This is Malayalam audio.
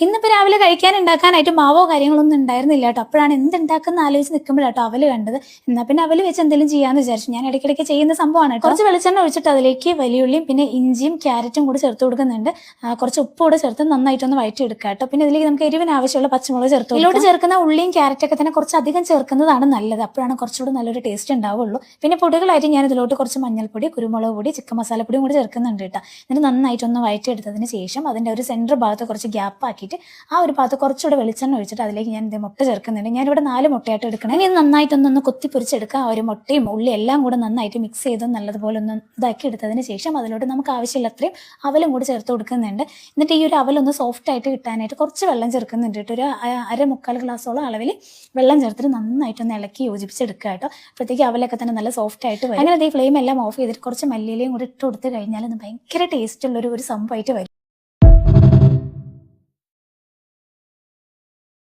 ഇന്നിപ്പോൾ രാവിലെ ഉണ്ടാക്കാനായിട്ട് മാവോ കാര്യങ്ങളൊന്നും ഉണ്ടായിരുന്നില്ല കേട്ടോ. അപ്പോഴാണ് എന്തുണ്ടാക്കുന്ന ആലോചിച്ച് നിൽക്കുമ്പോഴാട്ടോ അവല് കണ്ടത്. എന്നാൽ പിന്നെ അവല് വെച്ച് എന്തെങ്കിലും ചെയ്യാന്ന് വിചാരിച്ചു. ഞാൻ ഇടയ്ക്കിടയ്ക്ക് ചെയ്യുന്ന സംഭവമാണ്. കുറച്ച് വെളിച്ചെണ്ണ ഒഴിച്ചിട്ട് അതിലേക്ക് വലിയുള്ളിയും പിന്നെ ഇഞ്ചിയും ക്യാരറ്റും കൂടി ചേർത്ത് കൊടുക്കുന്നുണ്ട്. കുറച്ച് ഉപ്പ് കൂടെ ചേർത്ത് നന്നായിട്ടൊന്ന് വഴറ്റിയെടുക്കുക കേട്ടോ. പിന്നെ ഇതിലേക്ക് നമുക്ക് എരിവിന് ആവശ്യമുള്ള പച്ചമുളക് ചേർത്ത് ഇതിലോട്ട് ചേർക്കുന്ന ഉള്ളിയും ക്യാരറ്റൊക്കെ തന്നെ കുറച്ച് അധികം ചേർക്കുന്നതാണ് നല്ലത്. അപ്പോഴാണ് കുറച്ചുകൂടി നല്ലൊരു ടേസ്റ്റ് ഉണ്ടാവുള്ളൂ. പിന്നെ പൊടികളായിട്ട് ഞാൻ ഇതിലോട്ട് കുറച്ച് മഞ്ഞൾപ്പൊടി, കുരുമുളക് പൊടി, ചിക്കൻ മസാലപ്പൊടിയും കൂടി ചേർക്കുന്നുണ്ട് കേട്ടോ. എന്നിട്ട് നന്നായിട്ടൊന്ന് വഴറ്റിയെടുത്തതിന് ശേഷം അതിൻ്റെ ഒരു സെൻറ്റർ ഭാഗത്ത് കുറച്ച് ഗ്യാപ്പ് ആക്കി ആ ഒരു ഭാഗത്ത് കുറച്ചുകൂടെ വെളിച്ചെണ്ണ ഒഴിച്ചിട്ട് അതിലേക്ക് ഞാൻ മുട്ട ചേർക്കുന്നുണ്ട്. ഞാനിവിടെ 4 മുട്ടയായിട്ട് എടുക്കണം. ഇനി ഇത് നന്നായിട്ടൊന്ന് കൊത്തിപ്പൊരിച്ചെടുക്കുക. ആ ഒരു മുട്ടയും ഉള്ളി എല്ലാം കൂടെ നന്നായിട്ട് മിക്സ് ചെയ്ത് നല്ലതുപോലെ ഒന്ന് ഇതാക്കി എടുത്തതിന് ശേഷം അതിലോട്ട് നമുക്ക് ആവശ്യമുള്ള അത്രയും അവലും കൂടി ചേർത്ത് കൊടുക്കുന്നുണ്ട്. എന്നിട്ട് ഈ ഒരു അവലൊന്ന് സോഫ്റ്റ് ആയിട്ട് കിട്ടാനായിട്ട് കുറച്ച് വെള്ളം ചേർക്കുന്നുണ്ട് കേട്ടോ. ഒരു 1/4 ഗ്ലാസോളം അളവിൽ വെള്ളം ചേർത്തിട്ട് നന്നായിട്ടൊന്ന് ഇളക്കി യോജിപ്പിച്ചെടുക്കുക കേട്ടോ. അപ്പോഴത്തേക്ക് അവലൊക്കെ തന്നെ നല്ല സോഫ്റ്റ് ആയിട്ട് വരും. അങ്ങനെ ഈ ഫ്ലെയിം എല്ലാം ഓഫ് ചെയ്തിട്ട് കുറച്ച് മല്ലിയിലയും കൂടി ഇട്ട് കൊടുത്ത് കഴിഞ്ഞാൽ ഭയങ്കര ടേസ്റ്റ് ഉള്ളൊരു സംഭവമായിട്ട് വരും.